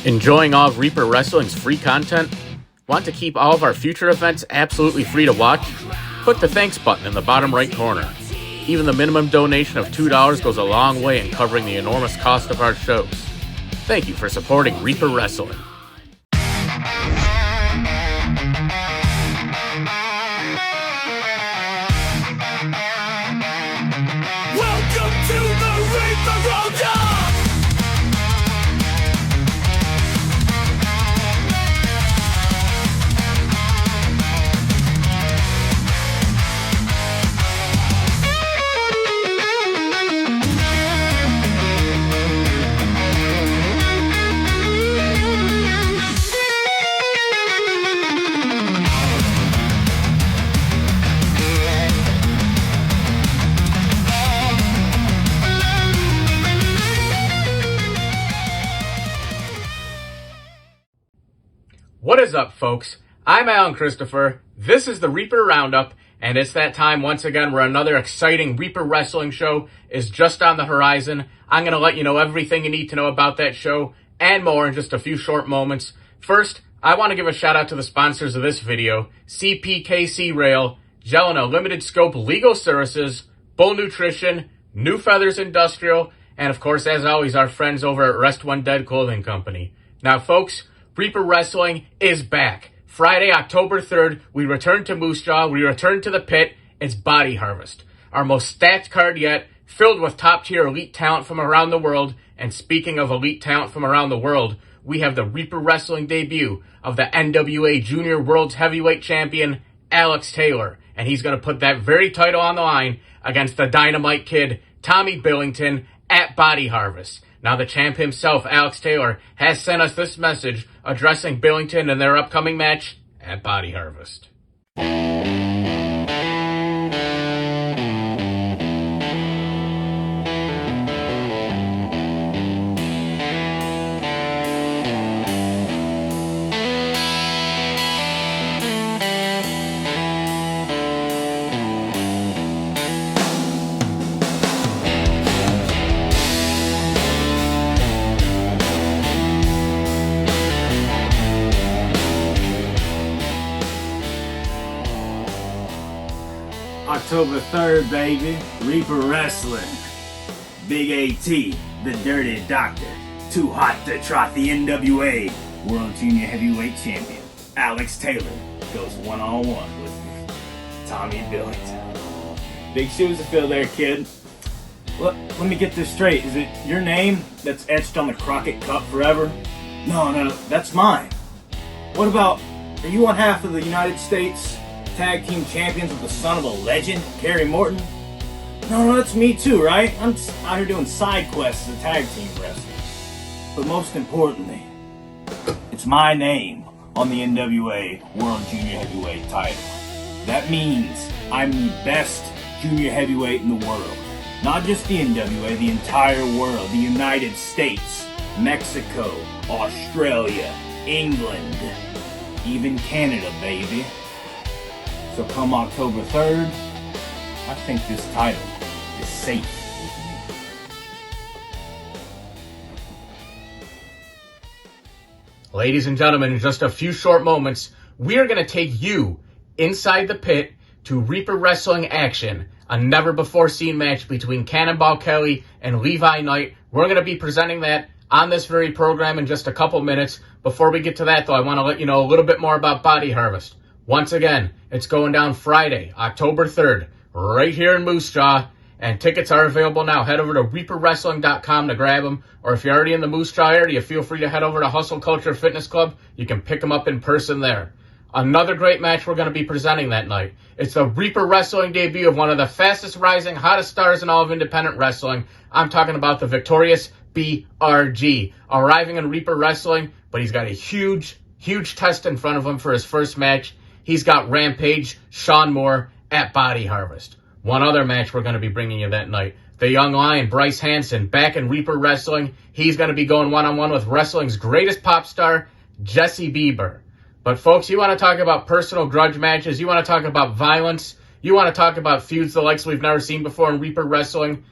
Enjoying all of Reaper Wrestling's free content? Want to keep all of our future events absolutely free to watch? Click the thanks button in the bottom right corner. Even the minimum donation of $2 goes a long way in covering the enormous cost of our shows. Thank you for supporting Reaper Wrestling. Welcome to the Reaper Roundup! What is up, folks? I'm Alan Christopher. This is the Reaper Roundup, and it's that time once again where another exciting Reaper Wrestling show is just on the horizon. I'm going to let you know everything you need to know about that show and more in just a few short moments. First, I want to give a shout out to the sponsors of this video: CPKC Rail, Jelena Limited Scope Legal Services, Bull Nutrition, New Feathers Industrial, and of course, as always, our friends over at Rest One Dead Clothing Company. Now, folks, Reaper Wrestling is back. Friday, October 3rd, we return to Moose Jaw. We return to the pit. It's Body Harvest, our most stacked card yet, filled with top-tier elite talent from around the world. And speaking of elite talent from around the world, we have the Reaper Wrestling debut of the NWA Junior World's Heavyweight Champion, Alex Taylor. And he's going to put that very title on the line against the Dynamite Kid, Tommy Billington, at Body Harvest. Now, the champ himself, Alex Taylor, has sent us this message addressing Billington in their upcoming match at Body Harvest. October 3rd, baby. Reaper Wrestling. Big AT, the Dirty Doctor. Too hot to trot the NWA World Junior Heavyweight Champion. Alex Taylor goes one-on-one with Tommy Billington. Big shoes to fill there, kid. Let me get this straight. Is it your name that's etched on the Crockett Cup forever? No, that's mine. What about, are you one half of the United States Tag Team Champions with the son of a legend, Kerry Morton? No, that's me too, right? I'm just out here doing side quests as a tag team wrestler. But most importantly, it's my name on the NWA World Junior Heavyweight title. That means I'm the best junior heavyweight in the world. Not just the NWA, the entire world. The United States, Mexico, Australia, England, even Canada, baby. So come October 3rd, I think this title is safe with me. Ladies and gentlemen, in just a few short moments, we are going to take you inside the pit to Reaper Wrestling action, a never-before-seen match between Cannonball Kelly and Levi Knight. We're going to be presenting that on this very program in just a couple minutes. Before we get to that, though, I want to let you know a little bit more about Body Harvest. Once again, it's going down Friday, October 3rd, right here in Moose Jaw, and tickets are available now. Head over to ReaperWrestling.com to grab them, or if you're already in the Moose Jaw area, feel free to head over to Hustle Culture Fitness Club. You can pick them up in person there. Another great match we're going to be presenting that night. It's the Reaper Wrestling debut of one of the fastest rising, hottest stars in all of independent wrestling. I'm talking about the victorious BRG, arriving in Reaper Wrestling, but he's got a huge test in front of him for his first match. He's got Rampage Sean Moore at Body Harvest. One other match we're going to be bringing you that night. The young lion, Bryce Hansen, back in Reaper Wrestling. He's going to be going one-on-one with wrestling's greatest pop star, Jesse Bieber. But folks, you want to talk about personal grudge matches, you want to talk about violence, you want to talk about feuds the likes we've never seen before in Reaper Wrestling,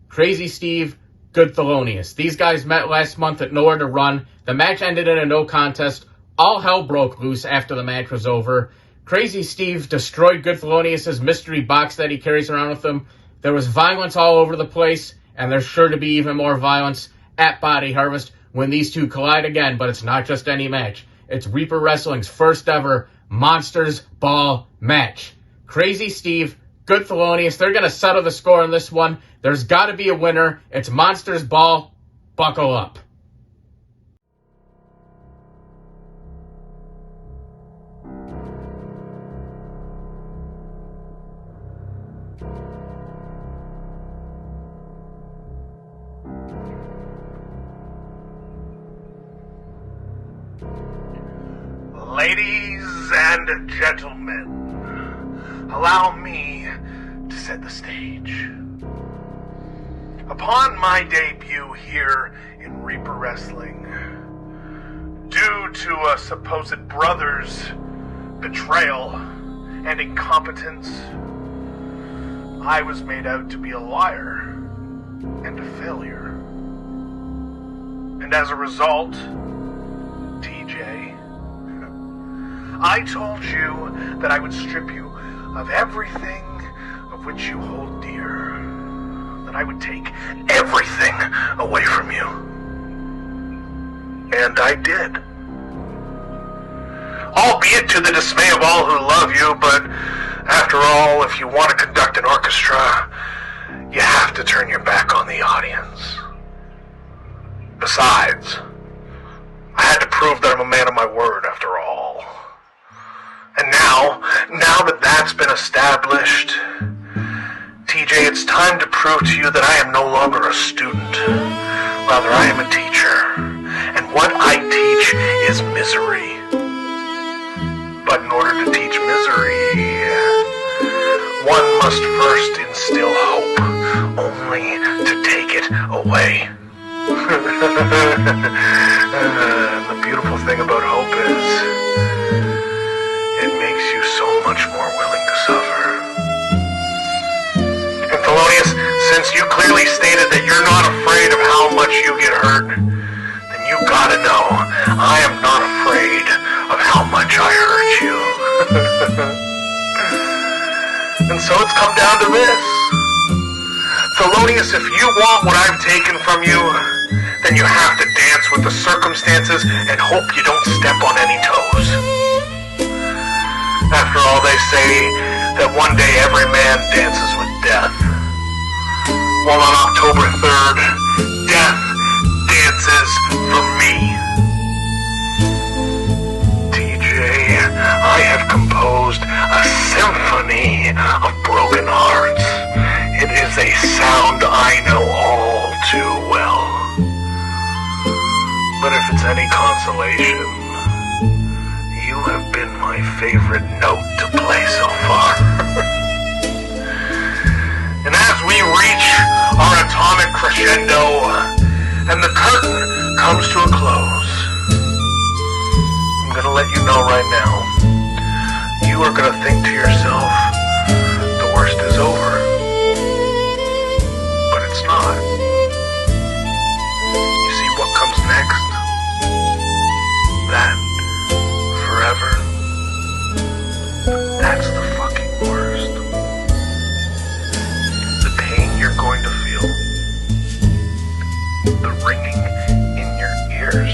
Crazzy Steve, Good Thelonious. These guys met last month at Nowhere to Run. The match ended in a no contest. All hell broke loose after the match was over. Crazy Steve destroyed Good Thelonious' mystery box that he carries around with him. There was violence all over the place, and there's sure to be even more violence at Body Harvest when these two collide again, but it's not just any match. It's Reaper Wrestling's first ever Monsters Ball match. Crazy Steve, Good Thelonious, they're going to settle the score on this one. There's got to be a winner. It's Monsters Ball. Buckle up. Ladies and gentlemen, allow me to set the stage. Upon my debut here in Reaper Wrestling, due to a supposed brother's betrayal and incompetence, I was made out to be a liar and a failure. And as a result, TJ, I told you that I would strip you of everything of which you hold dear. That I would take everything away from you. And I did. Albeit to the dismay of all who love you, but after all, if you want to conduct an orchestra, you have to turn your back on the audience. Besides, I had to prove that I'm a man of my word after all. And now that that's been established, TJ, it's time to prove to you that I am no longer a student. Rather, I am a teacher. And what I teach is misery. But in order to teach misery, one must first instill hope, only to take it away. And the beautiful thing about hope is, it makes you so much more willing to suffer. And Thelonious, since you clearly stated that you're not afraid of how much you get hurt, then you gotta know, I am not afraid of how much I hurt you. And so it's come down to this. Thelonious, if you want what I've taken from you, then you have to dance with the circumstances and hope you don't step on any toes. After all, they say that one day every man dances with death. Well, on October 3rd, death dances for me. TJ, I have composed a symphony of broken hearts. It is a sound I know all too well. But if it's any consolation, you have been my favorite note to play so far. And as we reach our atomic crescendo, and the curtain comes to a close, I'm gonna let you know right now, you are gonna think to yourself, the worst is over. But it's not. You see what comes next? That forever. That's the fucking worst. The pain you're going to feel. The ringing in your ears.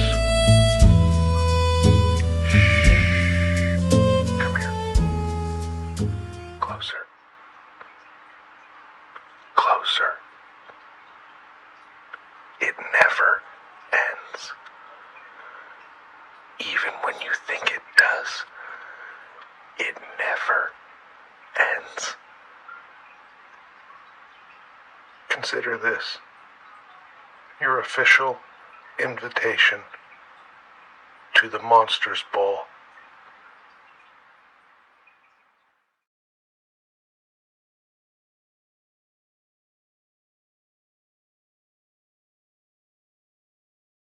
Shh. Come here. Closer. Closer. It never ends. Even when you think it does, it never ends. Consider this your official invitation to the Monsters Ball.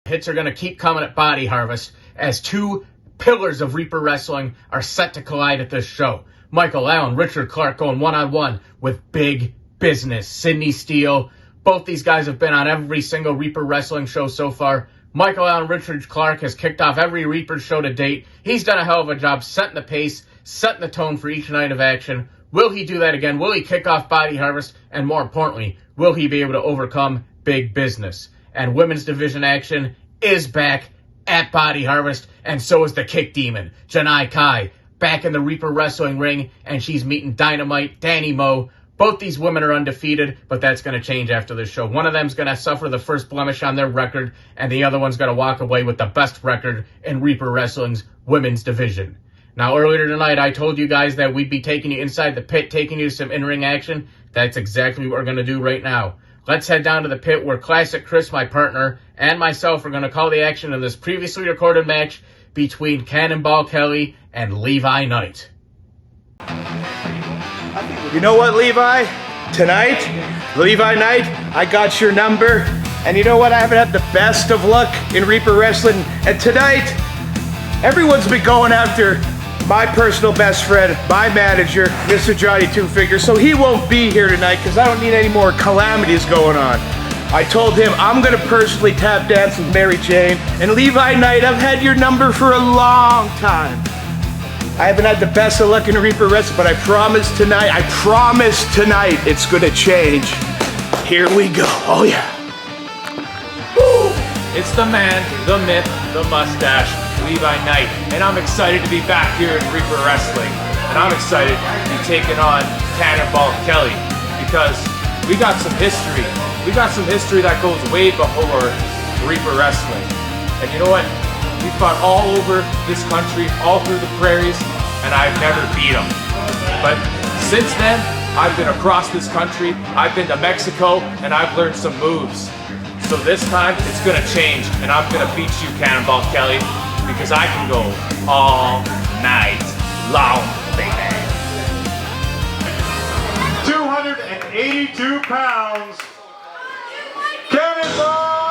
Hits are going to keep coming at Body Harvest as two pillars of Reaper Wrestling are set to collide at this show. Michael Allen, Richard Clark going one-on-one with Big Business. Sidney Steele, Both these guys have been on every single Reaper Wrestling show so far. Michael Allen Richard Clark has kicked off every Reaper show to date. He's done a hell of a job setting the pace, setting the tone for each night of action. Will he do that again? Will he kick off Body Harvest? And more importantly, will he be able to overcome Big Business? And women's division action is back at Body Harvest, and so is the Kick Demon, Janai Kai, back in the Reaper Wrestling ring, and she's meeting Dynamite, Dani Mo. Both these women are undefeated, but that's going to change after this show. One of them's going to suffer the first blemish on their record, and the other one's going to walk away with the best record in Reaper Wrestling's women's division. Now, earlier tonight, I told you guys that we'd be taking you inside the pit, taking you to some in-ring action. That's exactly what we're going to do right now. Let's head down to the pit where Classic Chris, my partner, and myself are going to call the action in this previously recorded match between Cannonball Kelly and Levi Knight. You know what, Levi? Tonight, Levi Knight, I got your number. And you know what? I haven't had the best of luck in Reaper Wrestling. And tonight, everyone's been going after my personal best friend, my manager, Mr. Johnny Two Fingers. So he won't be here tonight because I don't need any more calamities going on. I told him I'm going to personally tap dance with Mary Jane. And Levi Knight, I've had your number for a long time. I haven't had the best of luck in Reaper Wrestling, but I promise tonight, it's gonna change. Here we go. Oh yeah. Woo! It's the man, the myth, the mustache, Levi Knight, and I'm excited to be back here in Reaper Wrestling. And I'm excited to be taking on Cannonball Kelly because we got some history. We got some history that goes way before Reaper Wrestling. And you know what? We fought all over this country, all through the prairies, and I've never beat them. But since then, I've been across this country, I've been to Mexico, and I've learned some moves. So this time, it's gonna change, and I'm gonna beat you, Cannonball Kelly, because I can go all night long, baby. 282 pounds, Cannonball!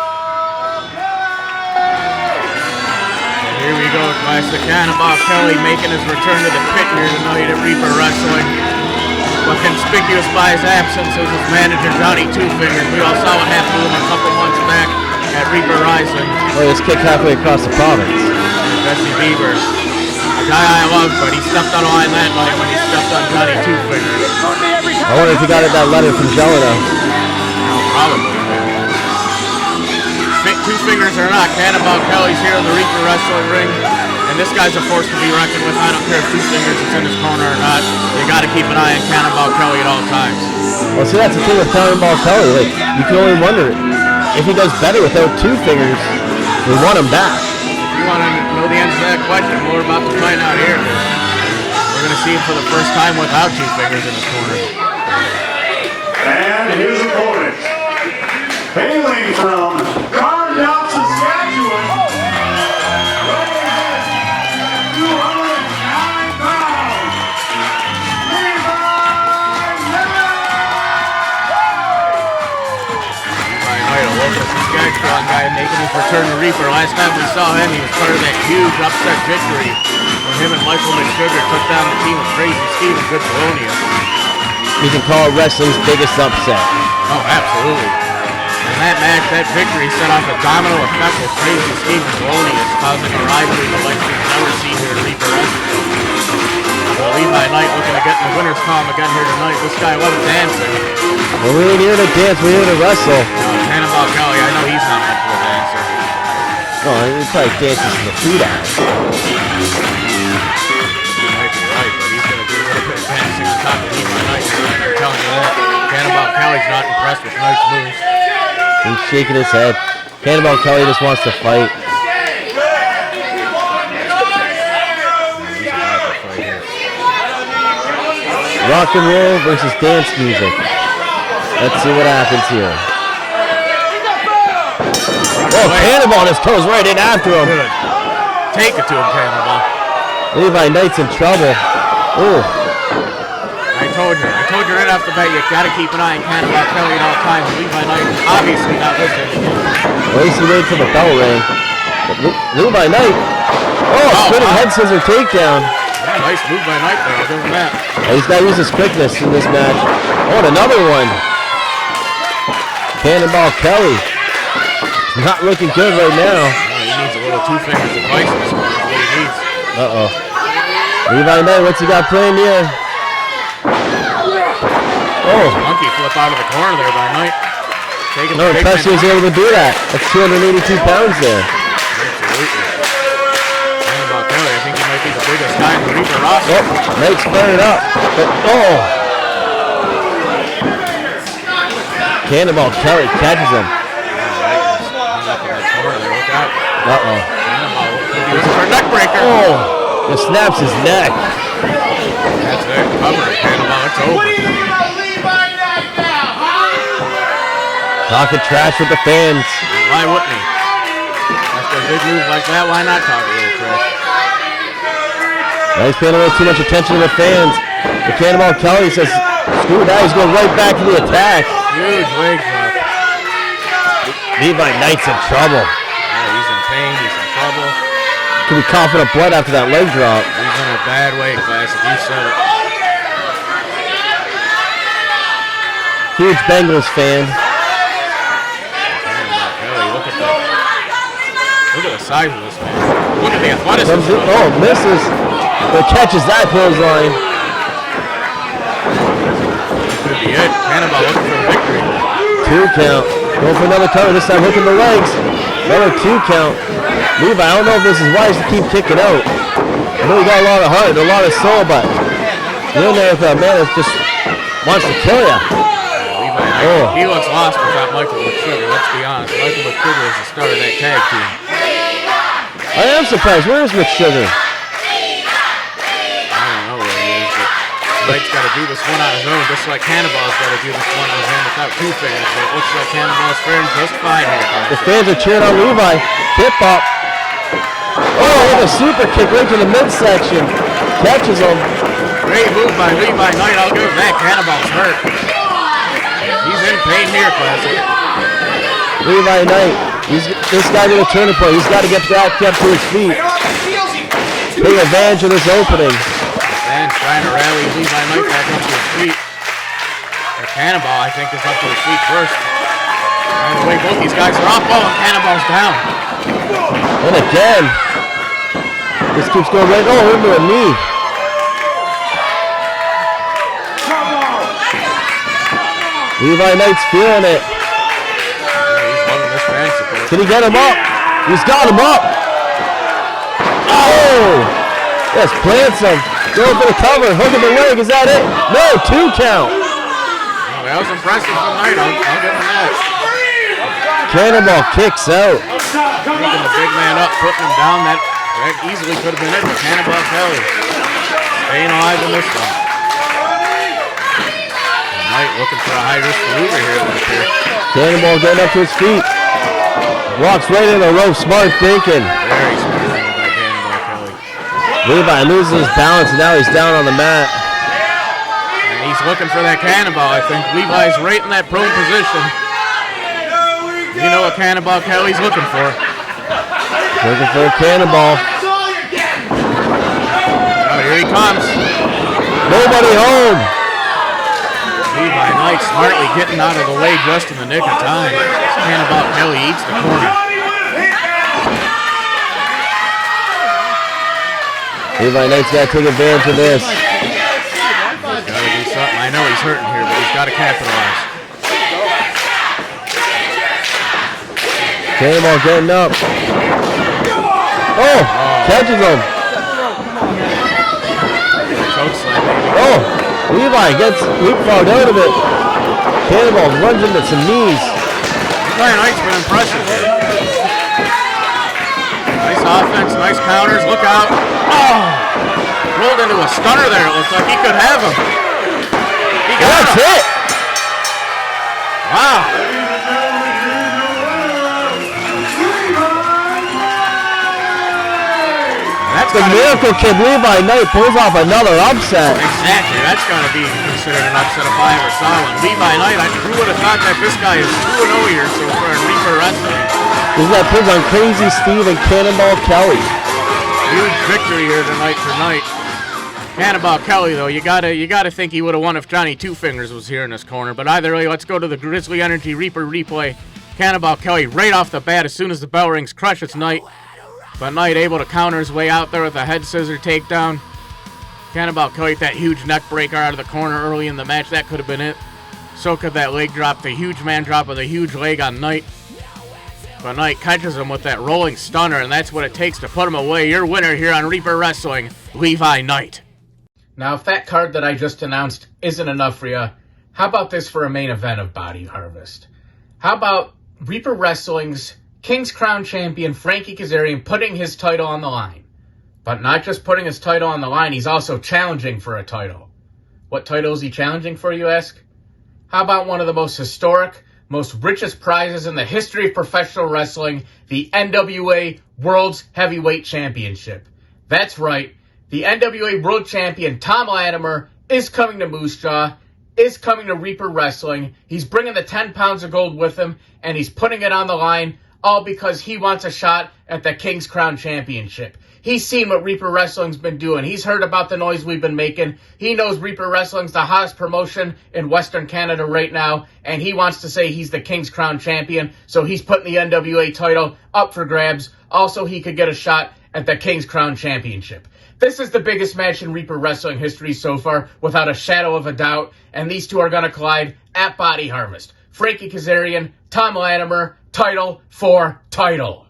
Here we go, Classic Cannonball Kelly making his return to the pit here tonight at Reaper Wrestling. But conspicuous by his absence is his manager, Johnny Two Fingers. We all saw what happened to him a couple months back at Reaper Rising. Well, he was kicked halfway across the province. Jesse Bieber, a guy I love, but he stepped out of line that night when he stepped on Johnny Two Fingers. I wonder if he got that letter from Jelena. No, probably. Two Fingers or not, Cannonball Kelly's here in the Reaper Wrestling ring, and this guy's a force to be reckoned with. I don't care if Two Fingers is in his corner or not. You got to keep an eye on Cannonball Kelly at all times. Well, see, that's the thing with Cannonball Kelly. Like, you can only wonder if he does better without Two Fingers. We want him back. If you want to know the answer to that question, we're about to find out here. We're going to see him for the first time without Two Fingers in his corner. And his opponent, hailing from Roundup, Saskatchewan, 209 pounds, Levi Knight, a local Saskatchewan guy making his return to Reaper. Last time we saw him, he was part of that huge upset victory when him and Michael McSugar took down the team of Crazy Steve and Good Bologna. You can call it wrestling's biggest upset. Oh, absolutely. In that match, that victory set off a domino effect with Crazy Steve and Bologna, causing a rivalry the like we've never seen here at Reaper Wrestling. Well, Levi Knight looking to get in the winner's column again here tonight. This guy loves dancing. Well, we ain't here to dance, we're here to wrestle. Cannonball Kelly, I know he's not much of a dancer. No, he probably dances in the food aisle. He might be right, but he's going to do a little bit of dancing on top of Levi Knight. I'm telling you that. Cannonball Kelly's not impressed with Knight's moves. He's shaking his head. Cannonball Kelly just wants to fight. Rock and roll versus dance music. Let's see what happens here. Oh, Cannonball just goes right in after him. Good. Take it to him, Cannonball. Levi Knight's in trouble. Oh. I told you right off the bat, you got to keep an eye on Cannonball Kelly at all times. Levi Knight obviously not listening. At least he waited till the bell rang. Levi Knight. Oh, spinning head scissor takedown. Yeah, nice move by Knight there. I'll give him that. He's got to use his quickness in this match. Oh, and another one. Cannonball Kelly. Not looking good right now. He needs a little two fingers of vice. That's what he needs. Uh-oh. Levi Knight, what's he got planned here? Oh. Monkey flip out of the corner there by Knight. Taking No the big impression he was man. able to do that. That's 282 pounds there. Absolutely. Cannonball Kelly, I think he might be the biggest guy in the Reaper roster. Oh, Knight's fired up. But, oh. Cannonball Kelly catches him. Uh-oh. Looking for a neck breaker. Oh, just snaps his neck. That's it. Cover it, Cannonball. It's over. Talking trash with the fans. Why wouldn't he? After a big move like that, why not talk a little trash? Now he's paying a little too much attention to the fans. The Cannonball Kelly says, screw that, he's going right back to the attack. Huge leg drop. Levi Knight's in trouble. Yeah, he's in pain. He's in trouble. Could be coughing up blood after that leg drop. He's in a bad way, Classic. You said it. Huge Bengals fan. Look at the size of this man. Look at the athleticism. Oh, misses. But catches that clothesline. Could be it. Cannonball looking for a victory. 2 count. Going for another cover. This time hooking the legs. Another 2 count. Levi, I don't know if this is wise to keep kicking out. I know you got a lot of heart and a lot of soul, but you're in there with a man that just wants to kill you. Levi, he looks lost without Michael McSugar. Let's be honest. Michael McSugar is the star of that tag team. I am surprised. Where is McSugar? I don't know where he is, but Knight's got to do this one on his own, just like Cannonball's got to do this one on his own without 2 fans. But it looks like Cannonball's faring just fine here. The fans are cheering on Levi. Hip hop. Oh, with a super kick right to the midsection. Catches him. Great move by Levi Knight. I'll give him that. Cannonball's hurt. He's in pain here, Classic. Levi Knight. This guy's at a turning point. He's got to get back up to his feet. Take advantage of this opening. And trying to rally Levi Knight back up to his feet. The Cannonball, I think, is up to his feet first. By the way, both these guys are off ball and Cannonball's down. And again. This keeps going right. Oh, into a knee. Levi Knight's feeling it. He's loving this fan support. Can he get him up? He's got him up. Oh! Yes, plants him. Going for the cover. Hooking the leg. Is that it? No, 2 count. Well, that was impressive from Knight. I'll give him that. Cannonball kicks out. Picking the big man up, putting him down. That easily could have been it for Cannonball Kelly. Staying alive in this one. Knight looking for a high-risk maneuver here. Cannonball getting up to his feet. Walks right in the rope. Smart thinking. Very smart thinking by Cannonball Kelly. Levi loses his balance and now he's down on the mat. And he's looking for that cannonball, I think. Levi's right in that prone position. You know what Cannonball Kelly's looking for. Looking for a cannonball. Oh, here he comes. Nobody home. Levi Knight smartly getting out of the way just in the nick of time. Cannonball Kelly eats the corner. Levi Knight's got to take advantage of this. Gotta do something. I know he's hurting here, but he's got to capitalize. Cannonball getting up. Oh, catches him. Choke slam, baby. Oh, Levi gets leapfrogged out of it. Cannonball runs into some knees. Levi Knight's been impressive here. Nice offense, nice counters. Look out. Oh! Rolled into a stunner there. It looks like he could have him. He got That's him. it. Wow. That's The Miracle Kid Levi Knight pulls off another upset. Exactly. That's going to be considered an upset if I ever saw one. Levi Knight, who would have thought that this guy is 2-0 here so far in Reaper Wrestling? He's got pins on Crazy Steve and Cannonball Kelly. Huge victory here tonight for Knight. Cannonball Kelly, though, you gotta think he would have won if Johnny Two Fingers was here in this corner. But either way, let's go to the Grizzly Energy Reaper replay. Cannonball Kelly right off the bat, as soon as the bell rings, crushes Knight. But Knight able to counter his way out there with a head scissor takedown. Cannonball Kelly, that huge neck breaker out of the corner early in the match, that could have been it. So could that leg drop, the huge man drop with a huge leg on Knight. But Knight catches him with that rolling stunner, and that's what it takes to put him away. Your winner here on Reaper Wrestling, Levi Knight. Now, if that card that I just announced isn't enough for you, how about this for a main event of Body Harvest? How about Reaper Wrestling's King's Crown champion, Frankie Kazarian, putting his title on the line? But not just putting his title on the line, he's also challenging for a title. What title is he challenging for, you ask? How about one of the most historic, most richest prizes in the history of professional wrestling, the NWA World's Heavyweight Championship? That's right. The NWA World Champion, Thom Latimer, is coming to Moose Jaw, is coming to Reaper Wrestling. He's bringing the 10 pounds of gold with him, and he's putting it on the line, all because he wants a shot at the King's Crown Championship. He's seen what Reaper Wrestling's been doing. He's heard about the noise we've been making. He knows Reaper Wrestling's the hottest promotion in Western Canada right now, and he wants to say he's the King's Crown champion, so he's putting the NWA title up for grabs. Also, he could get a shot at the King's Crown Championship. This is the biggest match in Reaper Wrestling history so far, without a shadow of a doubt, and these two are going to collide at Body Harvest. Frankie Kazarian, Thom Latimer, title for title.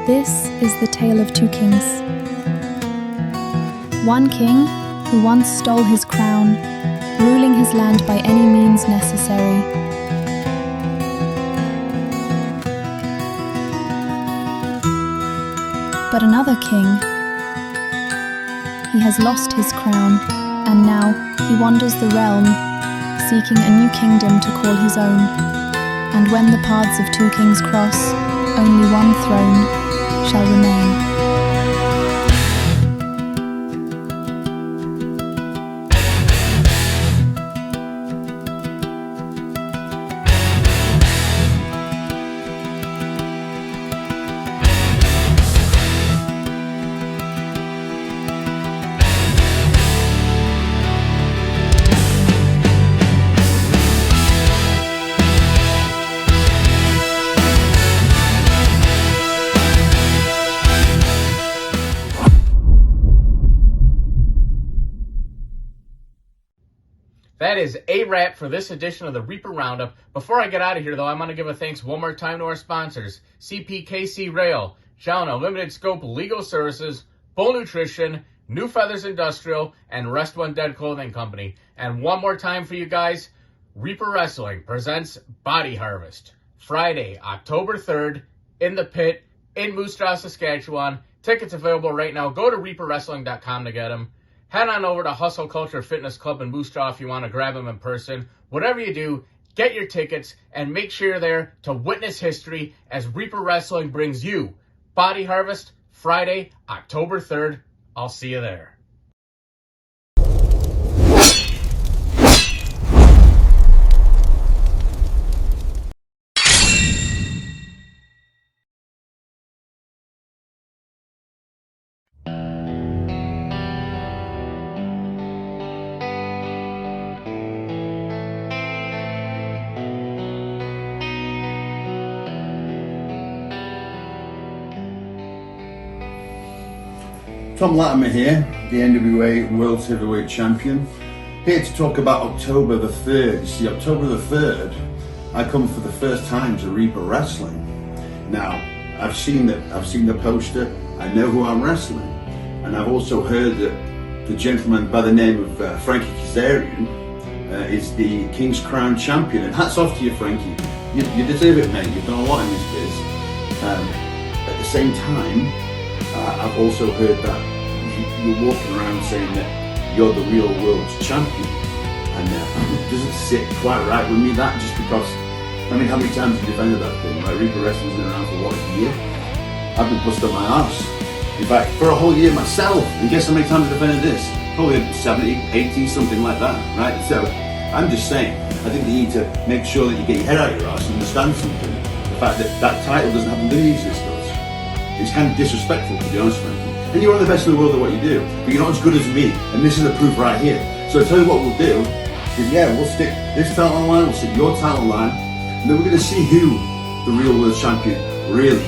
This is the tale of two kings. One king who once stole his crown, ruling his land by any means necessary. But another king, he has lost his crown, and now he wanders the realm, seeking a new kingdom to call his own. And when the paths of two kings cross, only one throne shall remain. That is a wrap for this edition of the Reaper Roundup. Before I get out of here, though, I'm going to give a thanks one more time to our sponsors, CPKC Rail, Shauna Limited Scope Legal Services, Bull Nutrition, New Feathers Industrial, and Rest One Dead Clothing Company. And one more time for you guys, Reaper Wrestling presents Body Harvest, Friday, October 3rd, in the Pit, in Moose Jaw, Saskatchewan. Tickets available right now. Go to reaperwrestling.com to get them. Head on over to Hustle Culture Fitness Club in Moose Jaw if you want to grab them in person. Whatever you do, get your tickets and make sure you're there to witness history as Reaper Wrestling brings you Body Harvest, Friday, October 3rd. I'll see you there. Thom Latimer here, the NWA World Heavyweight Champion, here to talk about October the 3rd. You see, October the 3rd, I come for the first time to Reaper Wrestling. Now, I've seen the poster, I know who I'm wrestling, and I've also heard that the gentleman by the name of Frankie Kazarian is the King's Crown Champion, and hats off to you, Frankie. You deserve it, mate. You've done a lot in this biz. At the same time, I've also heard that you're walking around saying that you're the real world's champion, and it doesn't sit quite right with me, that, just because, I mean, how many times have you defended that thing? Like, Reaper Wrestling's been around for what, a year? I've been busted on my arse. In fact, for a whole year myself, and guess how many times I defended this? Probably 70, 80, something like that, right? So, I'm just saying, I think you need to make sure that you get your head out of your arse and understand something. The fact that that title doesn't have the leaves this does. It's kind of disrespectful, to be honest, Frankie. And you're one of the best in the world at what you do, but you're not as good as me, and this is the proof right here. So I'll tell you what we'll do, is we'll stick this title on line, we'll stick your title on line, and then we're going to see who the real world champion really